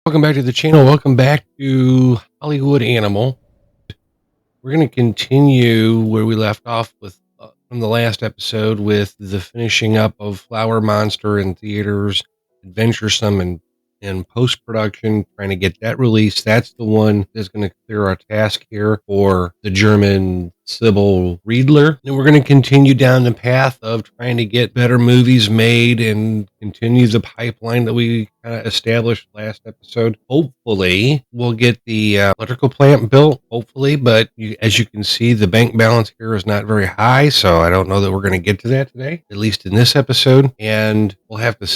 Welcome back to the channel. Welcome back to Hollywood Animal. We're going to continue where we left off with from the last episode with the finishing up of Flower Monster in theaters, Adventuresome and post-production, trying to get that released. That's the one that's going to clear our task here for the German Sybil Riedler. And we're going to continue down the path of trying to get better movies made and continue the pipeline that we kind of established last episode. Hopefully, we'll get the electrical plant built, hopefully, but as you can see, the bank balance here is not very high, so I don't know that we're going to get to that today, at least in this episode. And we'll have to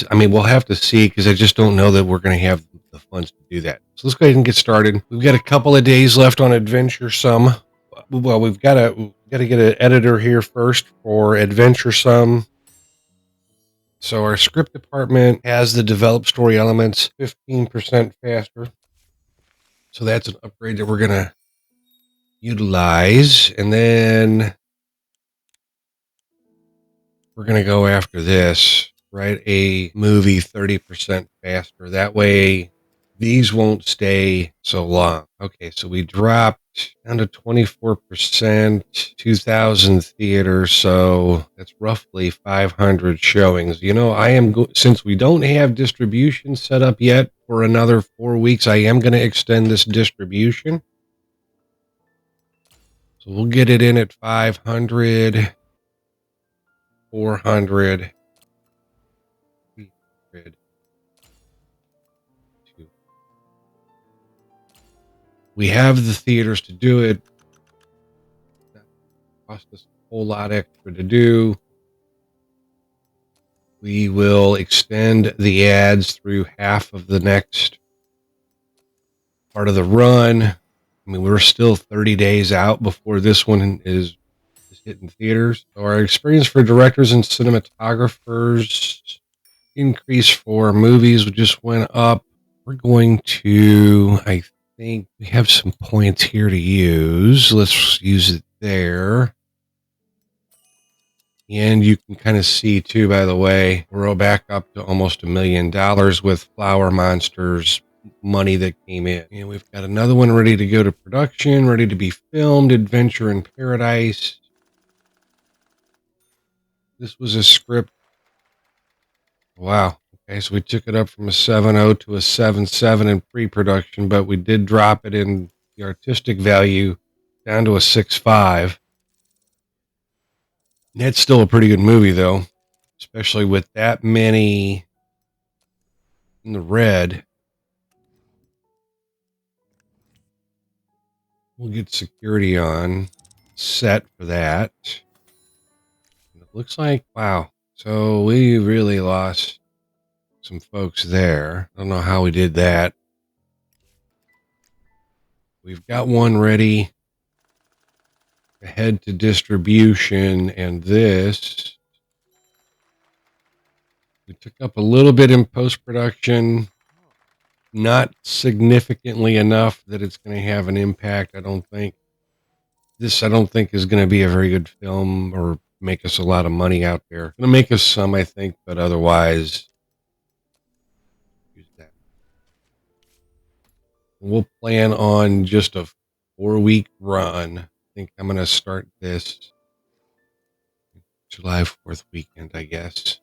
see, because I just don't know that we're going to have the funds to do that. So let's go ahead and get started. We've got a couple of days left on Adventuresome. Well, we've got to get an editor here first for Adventuresome. So our script department has the developed story elements 15% faster. So that's an upgrade that we're going to utilize. And then we're going to go after this, write a movie 30% faster. That way these won't stay so long. Okay, so we dropped down to 24%, 2,000 theaters, so that's roughly 500 showings. You know, since we don't have distribution set up yet for another 4 weeks, I am going to extend this distribution. So we'll get it in at 500, 400, 300. We have the theaters to do it. That cost us a whole lot extra to do. We will extend the ads through half of the next part of the run. I mean, we're still 30 days out before this one is hitting theaters. So our experience for directors and cinematographers increase for movies just went up. We're going to, I think we have some points here to use. Let's use it there. And you can kind of see too, by the way, we're back up to almost $1 million with Flower Monsters money that came in. And we've got another one ready to go to production, ready to be filmed, Adventure in Paradise. This was a script. Wow. Okay, so we took it up from a 7.0 to a 7.7 in pre-production, but we did drop it in the artistic value down to a 6.5. That's still a pretty good movie, though, especially with that many in the red. We'll get security on, set for that. And it looks like, wow, so we really lost some folks there. I don't know how we did that. We've got one ready to head to distribution, and this we took up a little bit in post-production, not significantly enough that it's going to have an impact. I don't think is going to be a very good film or make us a lot of money out there. Going to make us some, I think, but otherwise use that. We'll plan on just a 4-week run. I think I'm going to start this July 4th weekend, I guess.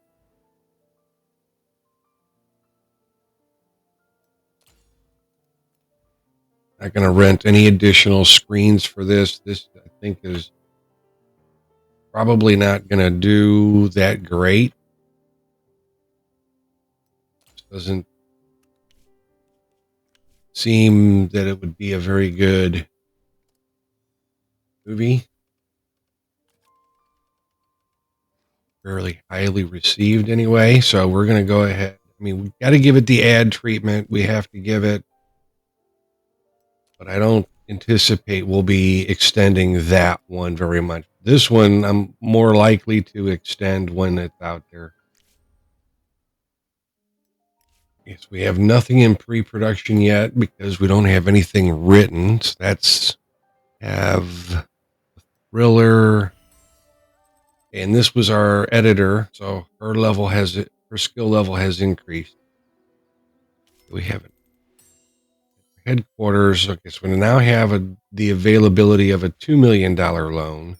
Not going to rent any additional screens for this. This, I think, is probably not going to do that great. It doesn't seem that it would be a very good movie. Fairly highly received anyway, so we're going to go ahead. I mean, we've got to give it the ad treatment. We have to give it, but I don't anticipate we'll be extending that one very much. This one, I'm more likely to extend when it's out there. Yes, we have nothing in pre-production yet because we don't have anything written. So that's have thriller. And this was our editor, so her skill level has increased. We haven't. headquarters. Okay, so we now have the availability of a $2 million loan.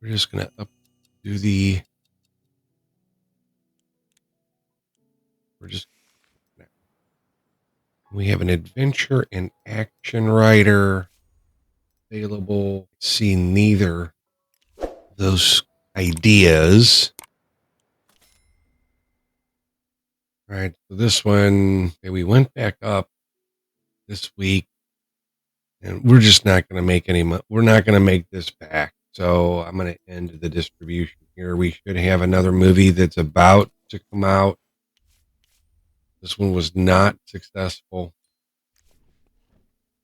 We're just going to up to the, we have an adventure and action writer available. See neither of those ideas. All right, so this one, okay, we went back up this week, and we're just not going to make any money. We're not going to make this back. So I'm going to end the distribution here. We should have another movie that's about to come out. This one was not successful.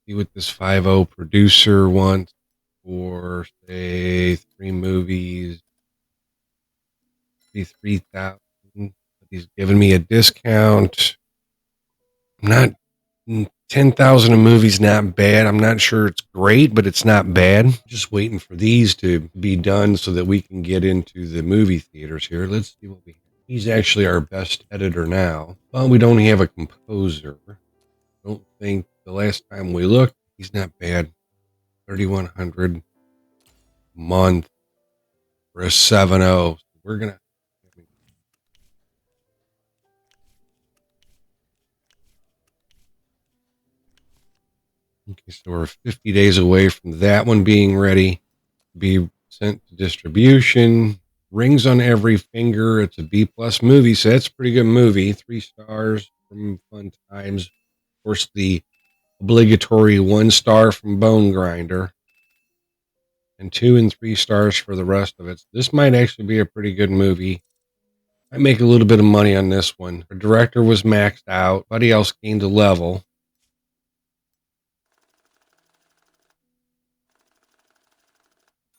See what this 5-0 producer wants for, say, 3 movies, 3,000. He's giving me a discount. I'm not 10,000 a movie's not bad. I'm not sure it's great, but it's not bad. Just waiting for these to be done so that we can get into the movie theaters here. Let's see what we have. He's actually our best editor now. Well, we don't have a composer. I don't think the last time we looked, he's not bad. 3,100 a month for a 7-0. We're going to. Okay, so we're 50 days away from that one being ready to be sent to distribution. Rings on Every Finger. It's a B+ movie, so that's a pretty good movie. 3 stars from Fun Times. Of course, the obligatory 1 star from Bone Grinder, and 2 and 3 stars for the rest of it. So this might actually be a pretty good movie. I make a little bit of money on this one. Our director was maxed out. Everybody else gained a level.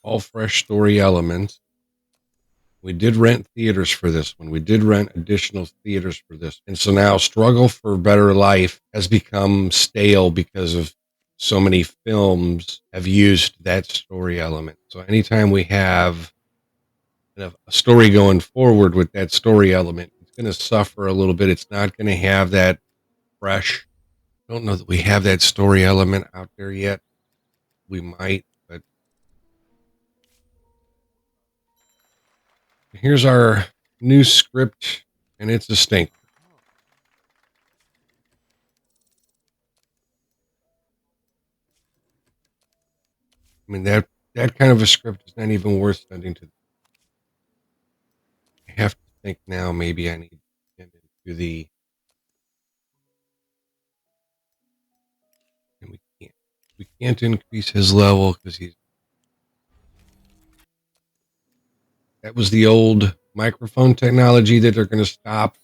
All fresh story elements. We did rent theaters for this one. We did rent additional theaters for this. And so now Struggle for Better Life has become stale because of so many films have used that story element. So anytime we have a story going forward with that story element, it's going to suffer a little bit. It's not going to have that fresh. I don't know that we have that story element out there yet. We might, but here's our new script, and it's a stink. I mean, that kind of a script is not even worth sending to. I have to think now. Maybe I need to get into the. And we can't. We can't increase his level because he's. That was the old microphone technology that they're going to stop.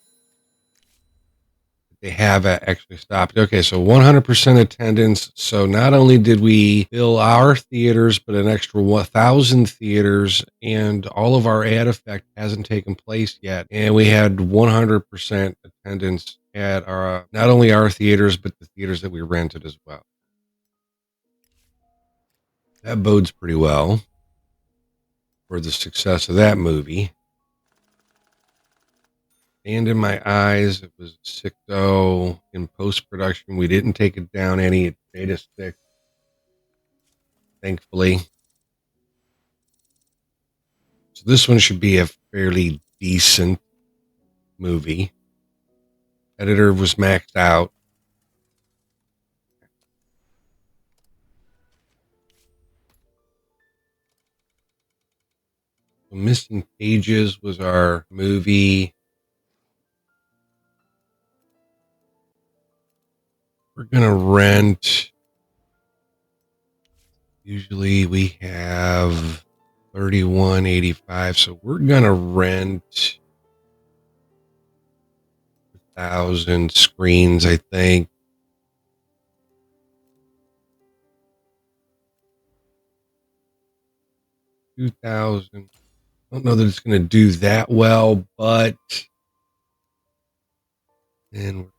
They have actually stopped. Okay, so 100% attendance. So not only did we fill our theaters, but an extra 1,000 theaters, and all of our ad effect hasn't taken place yet. And we had 100% attendance at our not only our theaters, but the theaters that we rented as well. That bodes pretty well for the success of that movie. And in My Eyes, it was 6-0 in post-production. We didn't take it down any. It stayed a 6, thankfully. So this one should be a fairly decent movie. Editor was maxed out. So Missing Pages was our movie. We're going to rent. Usually we have 31.85, so we're going to rent 1,000 screens, I think. $2,000. I don't know that it's going to do that well, but then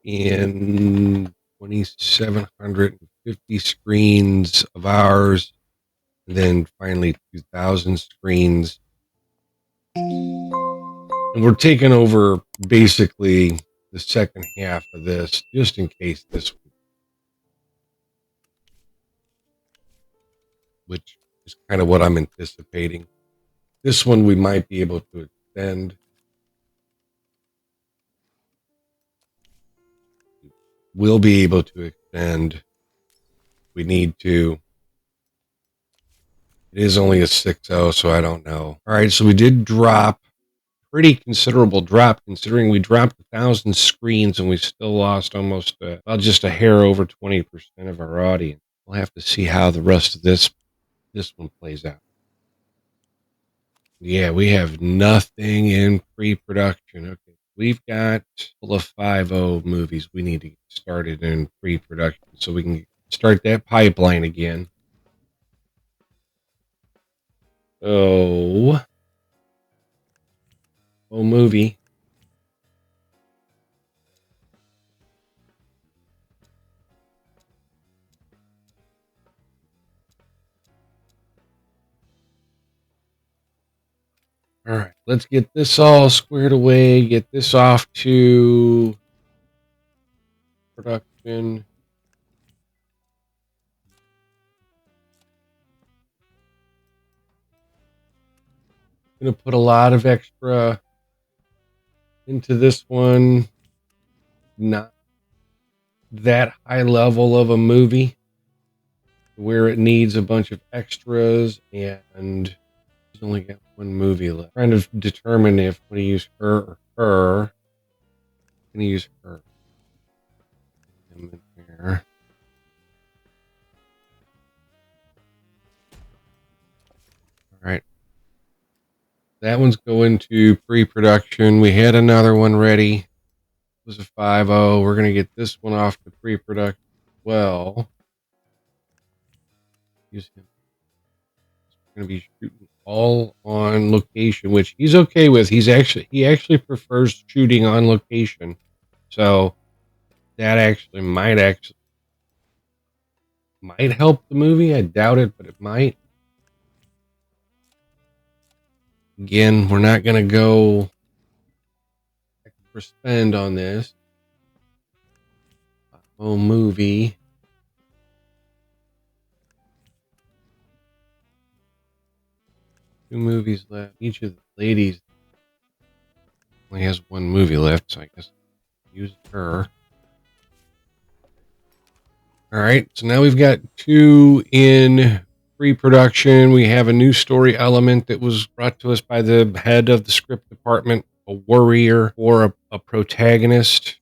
in 2,750 screens of ours, and then finally 2,000 screens. And we're taking over basically the second half of this, just in case this one, which is kind of what I'm anticipating. This one we might be able to extend. We'll be able to extend. We need to. It is only a 6-0, so I don't know. All right, so we did drop. Pretty considerable drop considering we dropped 1,000 screens and we still lost almost well, just a hair over 20% of our audience. We'll have to see how the rest of this one plays out. Yeah, we have nothing in pre-production. Okay, we've got full of 5-0 movies we need to get started in pre-production so we can start that pipeline again. Oh, movie. All right, let's get this all squared away, get this off to production. Going to put a lot of extra into this one. Not that high level of a movie where it needs a bunch of extras and only got one movie left. Trying to determine if I'm going to use her or her. I'm going to use her. In here. All right. That one's going to pre-production. We had another one ready. It was a 5-0. We're going to get this one off to pre-production. Well, use him. Going to be shooting all on location, which he's okay with. He actually prefers shooting on location, so that might help the movie. I doubt it, but it might. Again, we're not going to go extra spend on this. Movie. Two movies left. Each of the ladies only has one movie left, so I guess I'll use her. All right, so now we've got two in pre-production. We have a new story element that was brought to us by the head of the script department, a warrior or a protagonist.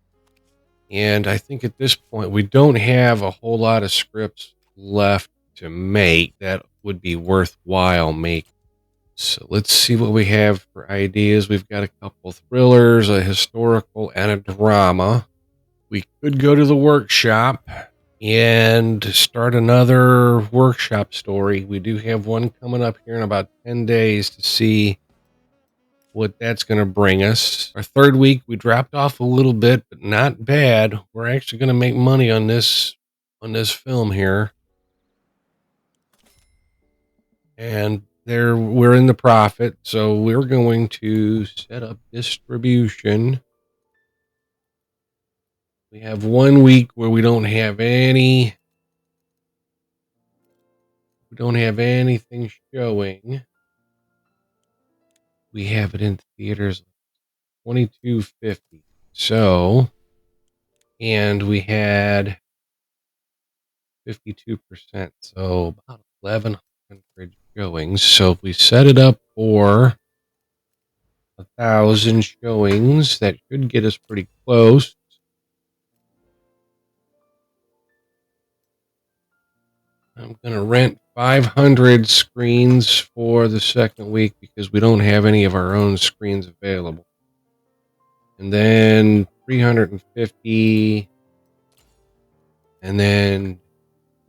And I think at this point, we don't have a whole lot of scripts left to make that would be worthwhile making. So let's see what we have for ideas. We've got a couple thrillers, a historical, and a drama. We could go to the workshop and start another workshop story. We do have one coming up here in about 10 days to see what that's going to bring us. Our third week, we dropped off a little bit, but not bad. We're actually going to make money on this film here. And we're in the profit, so we're going to set up distribution. We have 1 week where we don't have anything showing. We have it in theaters $22.50. So, and we had 52%, so about 1,100 showings. So if we set it up for 1,000 showings, that should get us pretty close. I'm going to rent 500 screens for the second week because we don't have any of our own screens available. And then 350, and then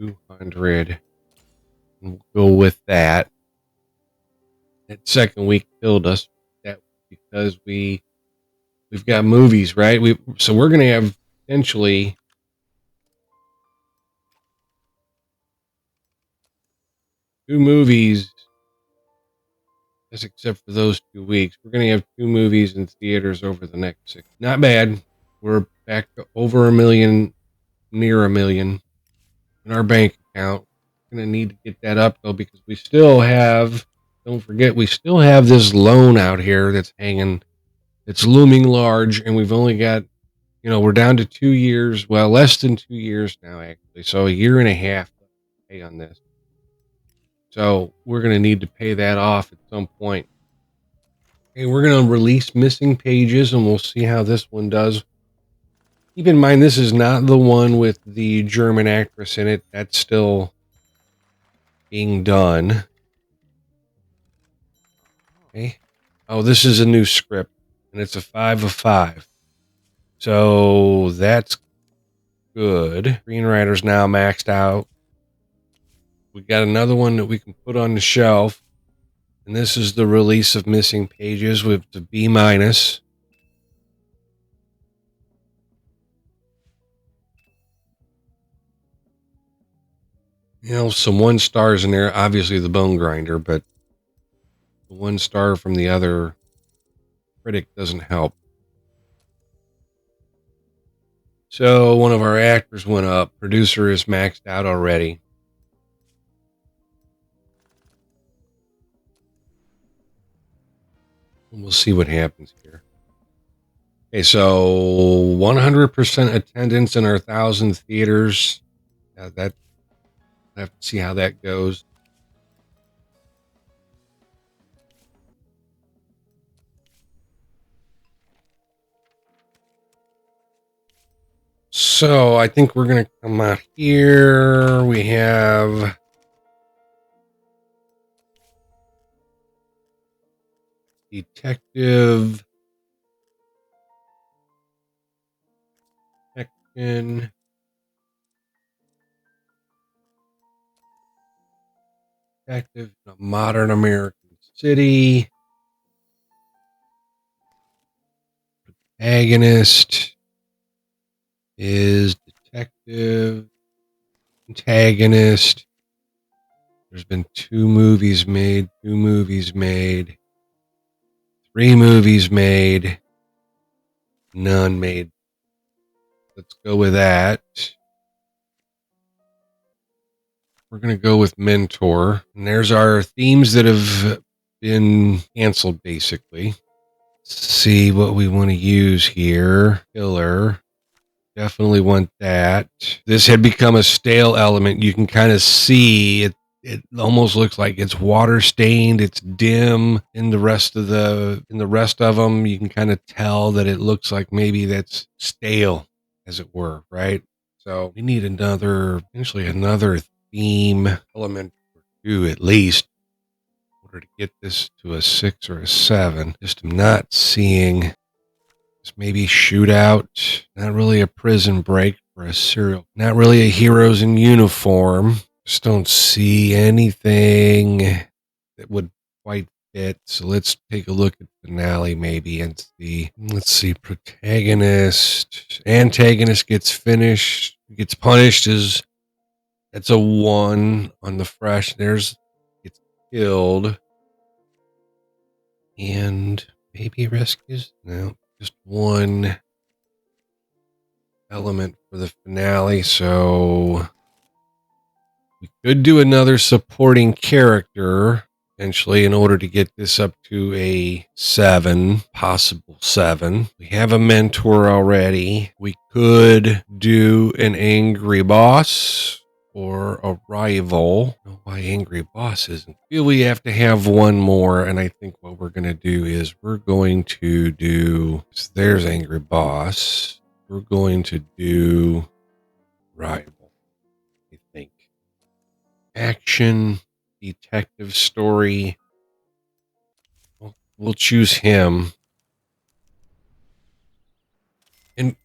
200. And we'll go with that. That second week killed us. That because we've got movies, right? So we're going to have potentially two movies guess except for those 2 weeks. We're going to have 2 movies in theaters over the next 6. Not bad. We're back to over a million, near a million in our bank account. We're going to need to get that up, though, because we still have, don't forget, we still have this loan out here that's hanging, it's looming large, and we've only got, we're down to 2 years. Well, less than 2 years now, actually. So a year and a half to pay on this. So we're going to need to pay that off at some point. Okay, we're going to release Missing Pages, and we'll see how this one does. Keep in mind, this is not the one with the German actress in it. That's still being done. Okay. Oh, this is a new script, and it's a 5 of 5. So that's good. Screenwriter's now maxed out. We got another one that we can put on the shelf. And this is the release of Missing Pages with the B-. Some 1 stars in there. Obviously the Bone Grinder, but the 1 star from the other critic doesn't help. So one of our actors went up. Producer is maxed out already. And we'll see what happens here. Okay, so 100% attendance in our 1,000 theaters. That I have to see how that goes. So I think we're going to come out here. We have Detective in Detective in a Modern American City. Protagonist is detective. Antagonist. There's been 2 movies made, 2 movies made, 3 movies made, none made. Let's go with that. We're going to go with Mentor. And there's our themes that have been canceled, basically. Let's see what we want to use here. Killer. Definitely want that. This had become a stale element. You can kind of see it. It almost looks like it's water stained. It's dim in the rest of them. You can kind of tell that it looks like maybe that's stale, as it were, right? So we need another theme element or 2 at least in order to get this to a 6 or a 7. Just I'm not seeing. Maybe Shootout. Not really a Prison Break for a serial. Not really a Heroes in Uniform. Just don't see anything that would quite fit. So let's take a look at Finale maybe and see. Let's see. Protagonist. Antagonist gets punished as that's a 1 on the fresh. Gets killed. And maybe rescues. No. Just 1 element for the finale, so we could do another supporting character eventually in order to get this up to a 7, possible 7. We have a mentor already. We could do an angry boss or a rival. I don't know why angry boss isn't. I feel we have to have 1 more, and I think what we're going to do is we're going to do, so there's angry boss. We're going to do rival, I think. Action, detective story. We'll choose him. And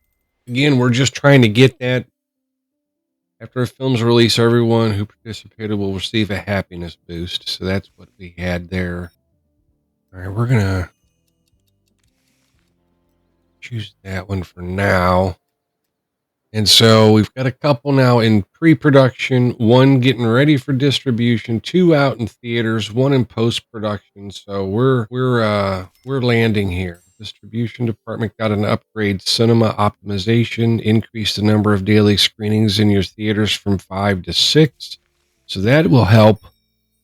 again, we're just trying to get that. After a film's release, everyone who participated will receive a happiness boost. So that's what we had there. All right, we're going to choose that one for now. And so we've got a couple now in pre-production, one getting ready for distribution, two out in theaters, one in post-production. So we're landing here. Distribution department got an upgrade, cinema optimization, increased the number of daily screenings in your theaters from 5 to 6. So that will help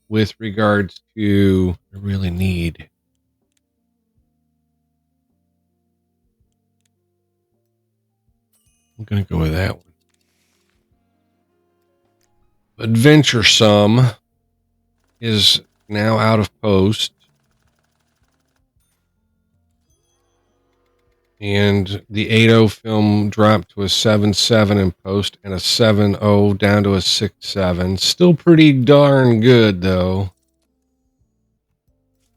with regards to I really need. I'm going to go with that one. Adventuresome is now out of post. And the 8.0 film dropped to a 7.7 in post and a 7.0 down to a 6.7. Still pretty darn good, though.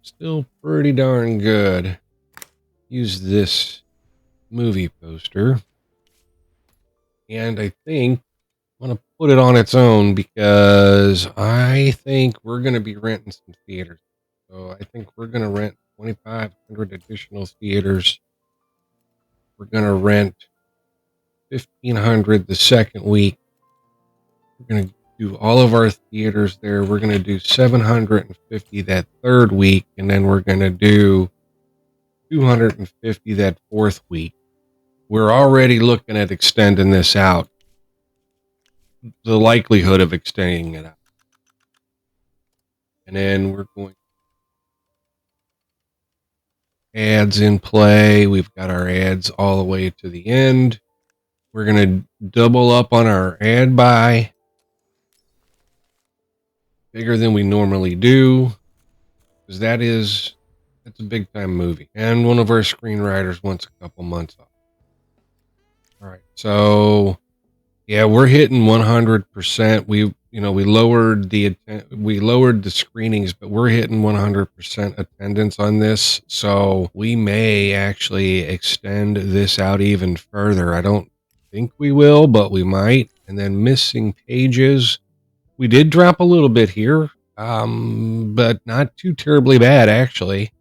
Still pretty darn good. Use this movie poster. And I think I'm going to put it on its own because I think we're going to be renting some theaters. So I think we're going to rent 2,500 additional theaters. We're going to rent 1,500 the second week. We're going to do all of our theaters there. We're going to do 750 that third week, and then we're going to do 250 that fourth week. We're already looking at extending this out. The likelihood of extending it out. And then we're going ads in play. We've got our ads all the way to the end. We're going to double up on our ad buy. Bigger than we normally do. Because that's a big time movie. And one of our screenwriters wants a couple months off. All right. So yeah, we're hitting 100%. We lowered the screenings, but we're hitting 100% attendance on this. So we may actually extend this out even further. I don't think we will, but we might. And then missing pages. We did drop a little bit here, but not too terribly bad, actually.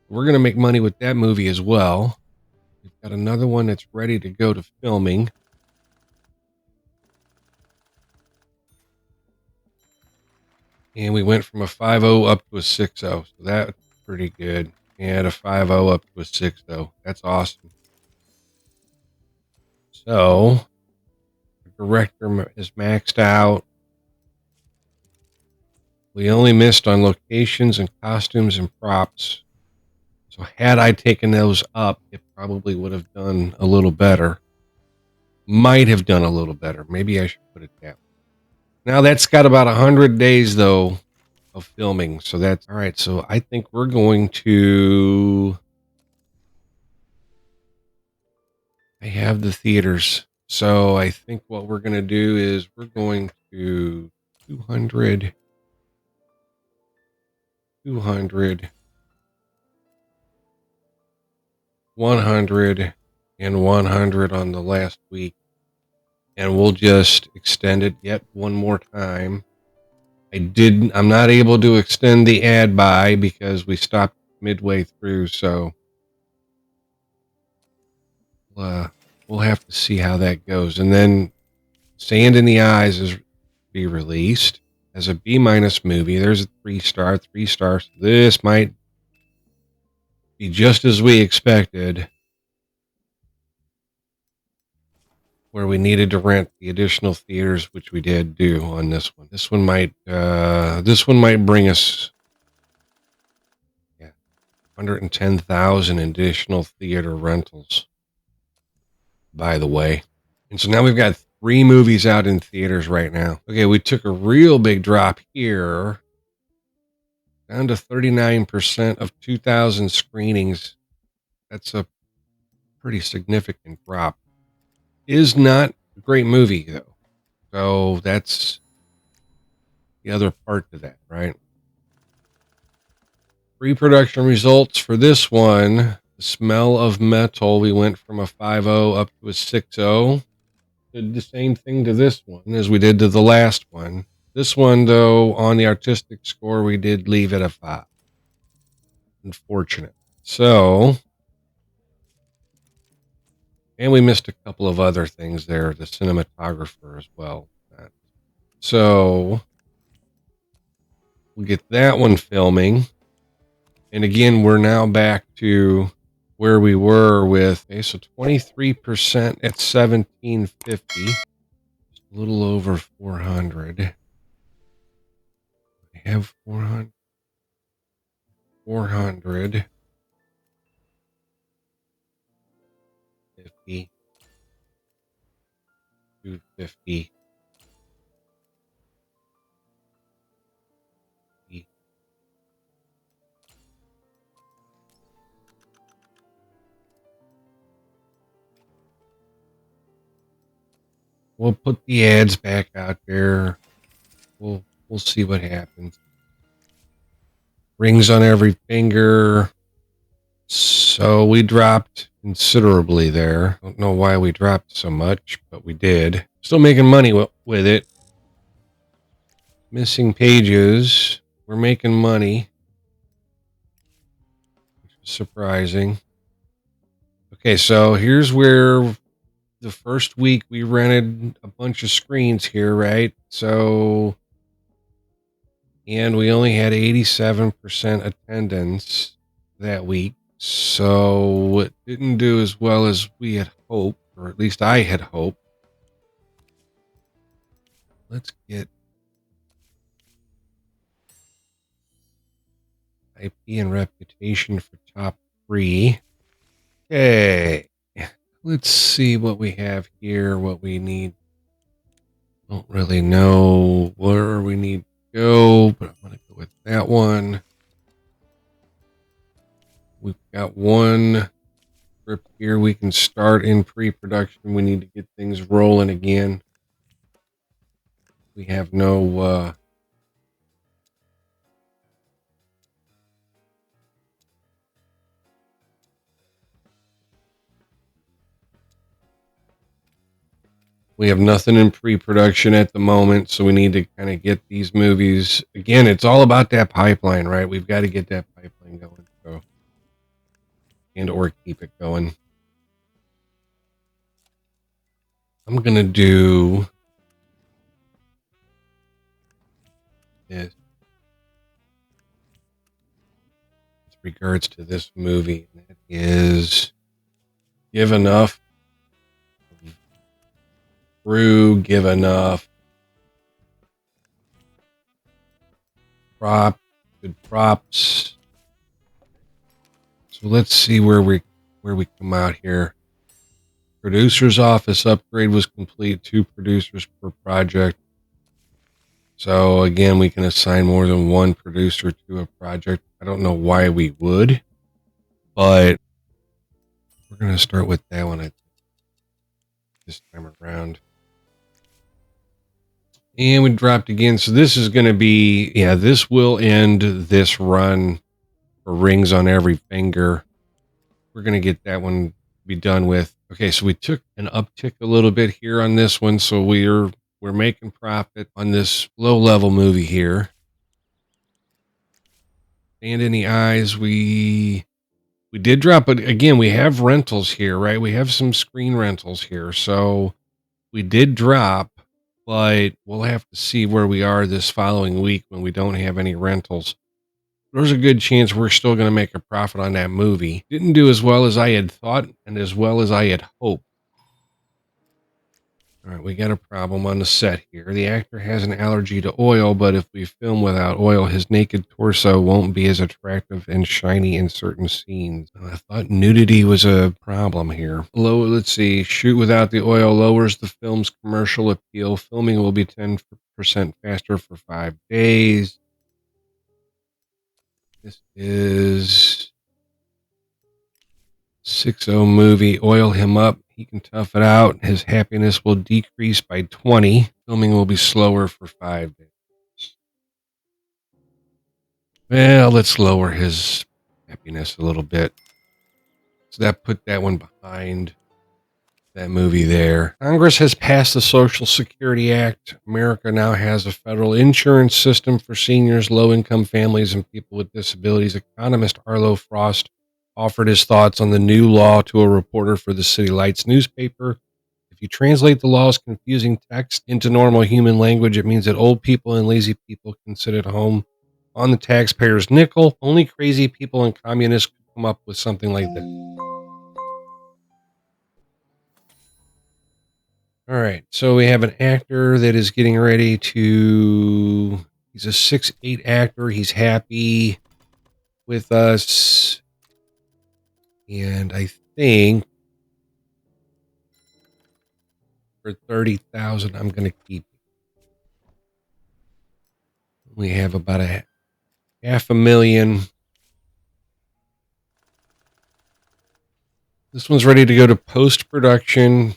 We're going to make money with that movie as well. We've got another one that's ready to go to filming. And we went from a 5.0 up to a 6.0. So that's pretty good. And a 5.0 up to a 6.0. That's awesome. So the director is maxed out. We only missed on locations and costumes and props. So had I taken those up, it probably would have done a little better. Might have done a little better. Maybe I should put it down. Now that's got about 100 days, though, of filming. So that's all right. So I think we're going to. I have the theaters. So I think what we're going to do is we're going to 200, 100, and 100 on the last week. And we'll just extend it yet one more time. I'm not able to extend the ad buy because we stopped midway through. So we'll have to see how that goes. And then Sand in the Eyes is be released as a B- movie. There's a 3-star, 3 stars. This might be just as we expected, where we needed to rent the additional theaters, which we did do on this one. This one might bring us 110,000 additional theater rentals, by the way. And so now we've got 3 movies out in theaters right now. Okay, we took a real big drop here, down to 39% of 2,000 screenings. That's a pretty significant drop. Is not a great movie, though. So that's the other part to that, right? Pre-production results for this one. The Smell of Metal, we went from a 5.0 up to a 6.0. Did the same thing to this one as we did to the last one. This one, though, on the artistic score, we did leave it a 5. Unfortunate. So And we missed a couple of other things there, the cinematographer as well. So we'll get that one filming. And again, we're now back to where we were with, okay, so 23% at 1750, just a little over 400. I have 400, 400, 50, 250. We'll put the ads back out there. We'll see what happens. Rings on every finger. So we dropped considerably there. Don't know why we dropped so much, but we did. Still making money with it. Missing pages. We're making money, which is surprising. Okay, so here's where the first week we rented a bunch of screens here, right? So, and we only had 87% attendance that week. So it didn't do as well as we had hoped, or at least I had hoped. Let's get IP and reputation for top 3. Okay. Let's see what we have here, what we need. Don't really know where we need to go, but I'm going to go with that one. We've got one script here we can start in pre-production. We need to get things rolling again. We have no we have nothing in pre-production at the moment, so we need to kind of get these movies. Again, it's all about that pipeline, right? We've got to get that pipeline going, so, and or keep it going. I'm going to do this with regards to this movie, and that is give enough crew, give enough good props. So let's see where we come out here. Producer's office upgrade was complete. 2 producers per project. So again, we can assign more than one producer to a project. I don't know why we would, but we're going to start with that one this time around. And we dropped again. So this is going to be, this will end this run for Rings on Every Finger. We're going to get that one be done with. Okay, so we took an uptick a little bit here on this one. So we're making profit on this low level movie here. And in the eyes, we did drop, but again, we have rentals here, right? We have some screen rentals here. So we did drop, but we'll have to see where we are this following week when we don't have any rentals. There's a good chance we're still going to make a profit on that movie. Didn't do as well as I had thought and as well as I had hoped. All right, we got a problem on the set here. The actor has an allergy to oil, but if we film without oil, his naked torso won't be as attractive and shiny in certain scenes. I thought nudity was a problem here. Let's see. Shoot without the oil lowers the film's commercial appeal. Filming will be 10% faster for 5 days. This is 6-0 movie. Oil him up. He can tough it out. His happiness will decrease by 20. Filming will be slower for 5 days. Well, let's lower his happiness a little bit. So that put that one behind that movie there. Congress has passed the Social Security Act. America now has a federal insurance system for seniors, low-income families, and people with disabilities. Economist Arlo Frost offered his thoughts on the new law to a reporter for the City Lights newspaper. If you translate the law's confusing text into normal human language, it means that old people and lazy people can sit at home on the taxpayer's nickel. Only crazy people and communists could come up with something like this. All right. So we have an actor that is getting ready to. He's a 6'8" actor. He's happy with us. And I think for 30,000, I'm going to keep it. We have about a $500,000. This one's ready to go to post-production.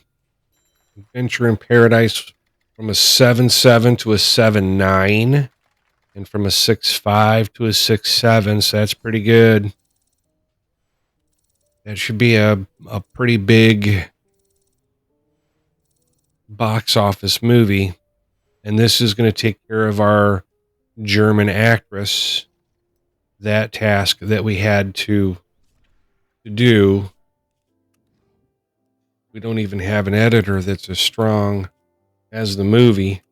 Adventure in Paradise from a 7.7 to a 7.9. And from a 6.5 to a 6.7. So that's pretty good. That should be a pretty big box office movie. And this is going to take care of our German actress, that task that we had to do. We don't even have an editor that's as strong as the movie.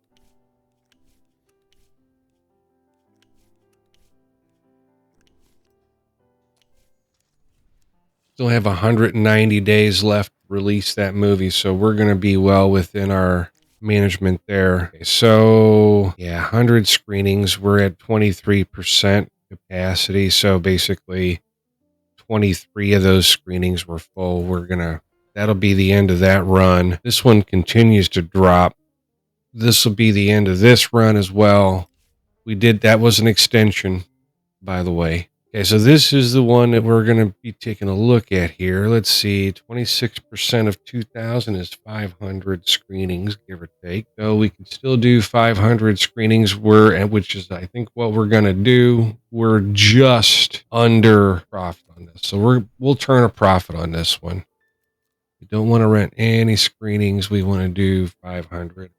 Still have 190 days left to release that movie, so we're going to be well within our management there. So, yeah, 100 screenings. We're at 23% capacity, so basically 23 of those screenings were full. That'll be the end of that run. This one continues to drop. This will be the end of this run as well. That was an extension, by the way. Okay, so this is the one that we're going to be taking a look at here. Let's see, 26% of 2,000 is 500 screenings, give or take. So we can still do 500 screenings, which is, I think, what we're going to do. We're just under profit on this. So we'll turn a profit on this one. We don't want to rent any screenings. We want to do 500.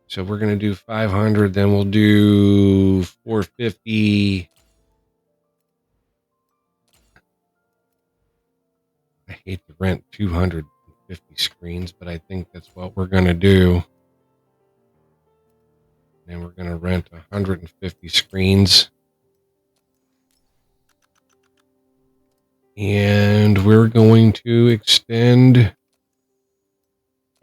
So we're going to do 500, then we'll do 450. I hate to rent 250 screens, but I think that's what we're going to do. And we're going to rent 150 screens. And we're going to extend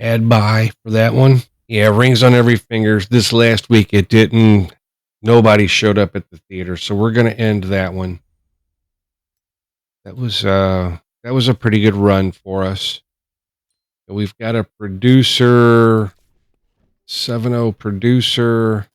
add buy for that one. Yeah, rings on every finger. This last week it didn't. Nobody showed up at the theater, so we're going to end that one. That was a pretty good run for us. We've got a producer, 7.0 producer.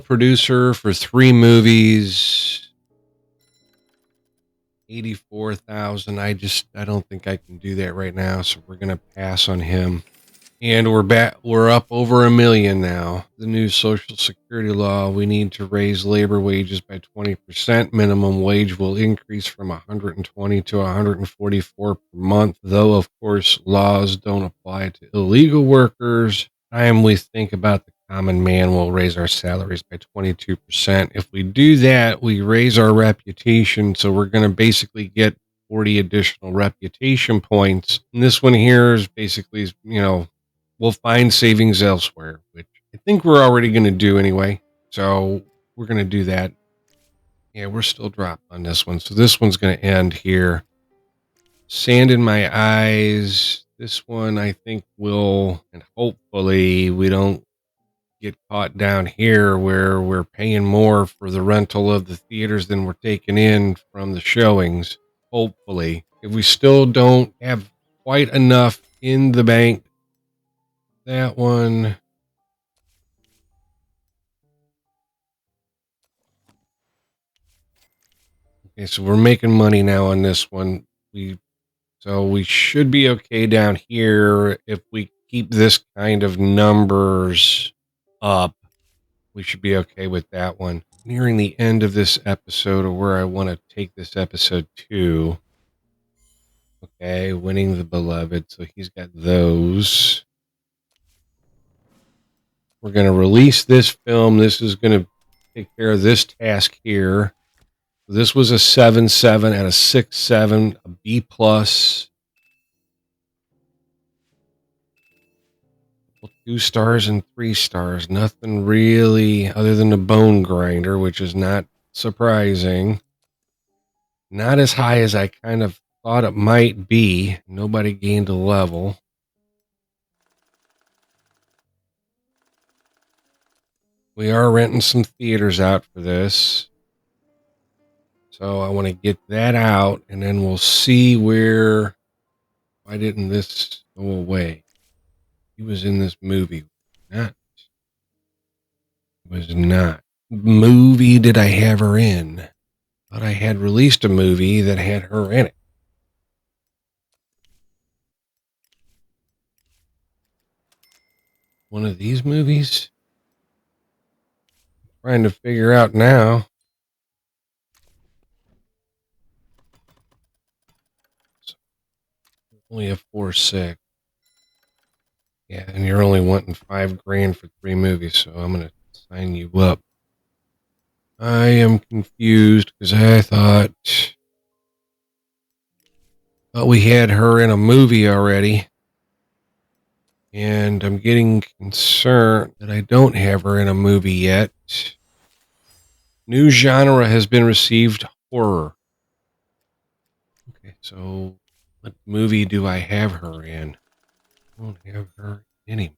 Producer for 3 movies, 84,000. I don't think I can do that right now, so we're gonna pass on him. And we're up over 1 million now. The new Social Security law, we need to raise labor wages by 20%. Minimum wage will increase from 120 to 144 per month, though of course laws don't apply to illegal workers. Time we think about the common man, will raise our salaries by 22%. If we do that, we raise our reputation, so we're going to basically get 40 additional reputation points. And this one here is basically, we'll find savings elsewhere, which I think we're already going to do anyway. So we're going to do that. Yeah, we're still dropped on this one. So this one's going to end here. Sand in my eyes. This one I think will, and hopefully we don't get caught down here where we're paying more for the rental of the theaters than we're taking in from the showings. Hopefully. If we still don't have quite enough in the bank, that one. Okay, so we're making money now on this one. So we should be okay down here if we keep this kind of numbers up. we should be okay with that one. Nearing the end of this episode, or where I want to take this episode to. Okay, winning the beloved. So he's got those. We're going to release this film. This is going to take care of this task here. This was a 7.7 and a 6.7, a B plus. 2 stars and 3 stars. Nothing really other than the bone grinder, which is not surprising. Not as high as I kind of thought it might be. Nobody gained a level. We are renting some theaters out for this. So I want to get that out, and then we'll see where... Why didn't this go away? He was in this movie. Not. Was not. Movie did I have her in? Thought I had released a movie that had her in it. One of these movies? Trying to figure out now. Only a 4.6. Yeah, and you're only wanting $5,000 for 3 movies, so I'm gonna sign you up. I am confused because I thought we had her in a movie already, and I'm getting concerned that I don't have her in a movie yet. New genre has been received: horror. Okay, so what movie do I have her in? I don't have her anymore.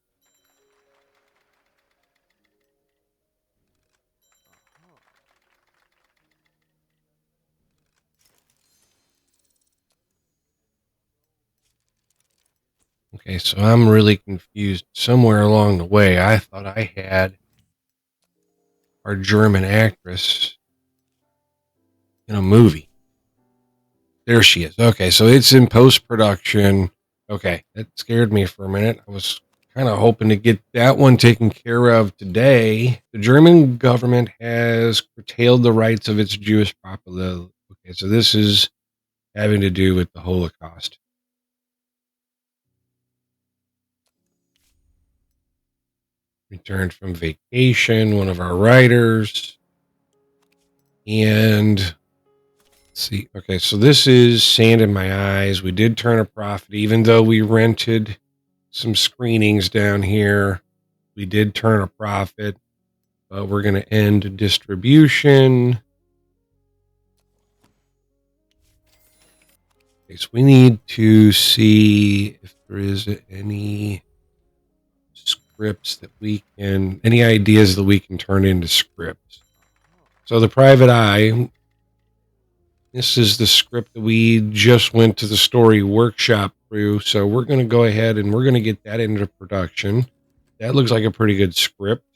Okay, so I'm really confused. Somewhere along the way, I thought I had our German actress in a movie. There she is. Okay, so it's in post-production. Okay, that scared me for a minute. I was kind of hoping to get that one taken care of today. The German government has curtailed the rights of its Jewish population. Okay, so this is having to do with the Holocaust. Returned from vacation, one of our writers. And let's see. Okay, so this is Sand in My Eyes. We did turn a profit, even though we rented some screenings down here. We did turn a profit. We're going to end distribution. Okay, so we need to see if there is any scripts that we can, any ideas that we can turn into scripts. So the Private Eye, this is the script that we just went to the story workshop through. So we're going to go ahead and we're going to get that into production. That looks like a pretty good script.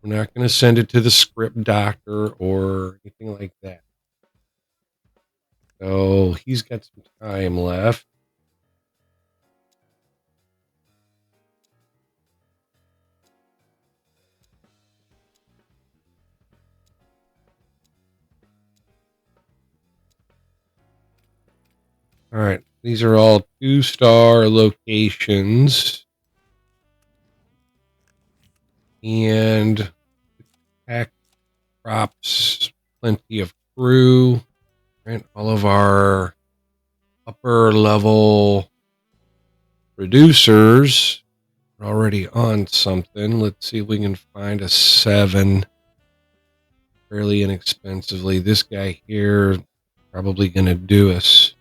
We're not going to send it to the script doctor or anything like that. So he's got some time left. All right. These are all 2-star locations. And pack props, plenty of crew. Right. All of our upper level producers are already on something. Let's see if we can find a 7 fairly inexpensively. This guy here probably going to do us.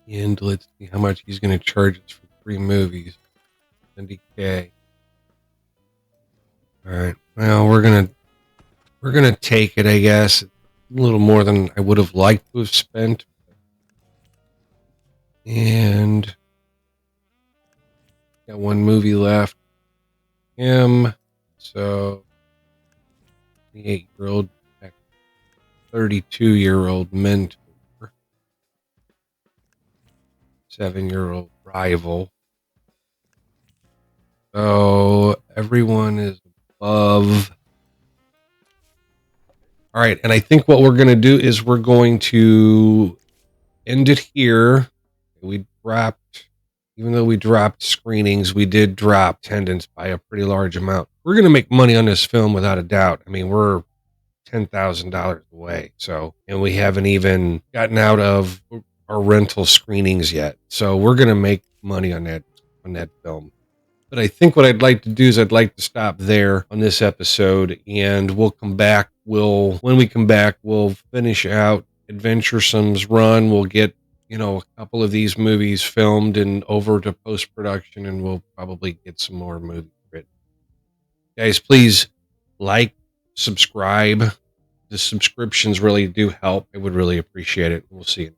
And let's see how much he's going to charge us for 3 movies. 70K. All right. Well, we're gonna take it, I guess. A little more than I would have liked to have spent. And got 1 movie left. Him. So 28-year-old, 32-year-old mentor. 7-year-old rival. So everyone is above. All right. And I think what we're going to do is we're going to end it here. We dropped, even though we dropped screenings, we did drop attendance by a pretty large amount. We're going to make money on this film without a doubt. I mean, we're $10,000 away. So, and we haven't even gotten out of our rental screenings yet. So we're going to make money on that film. But I think what I'd like to do is I'd like to stop there on this episode, and we'll come back. When we come back, we'll finish out Adventuresome's run. We'll get, a couple of these movies filmed and over to post-production, and we'll probably get some more movies written. Guys, please like, subscribe. The subscriptions really do help. I would really appreciate it. We'll see you.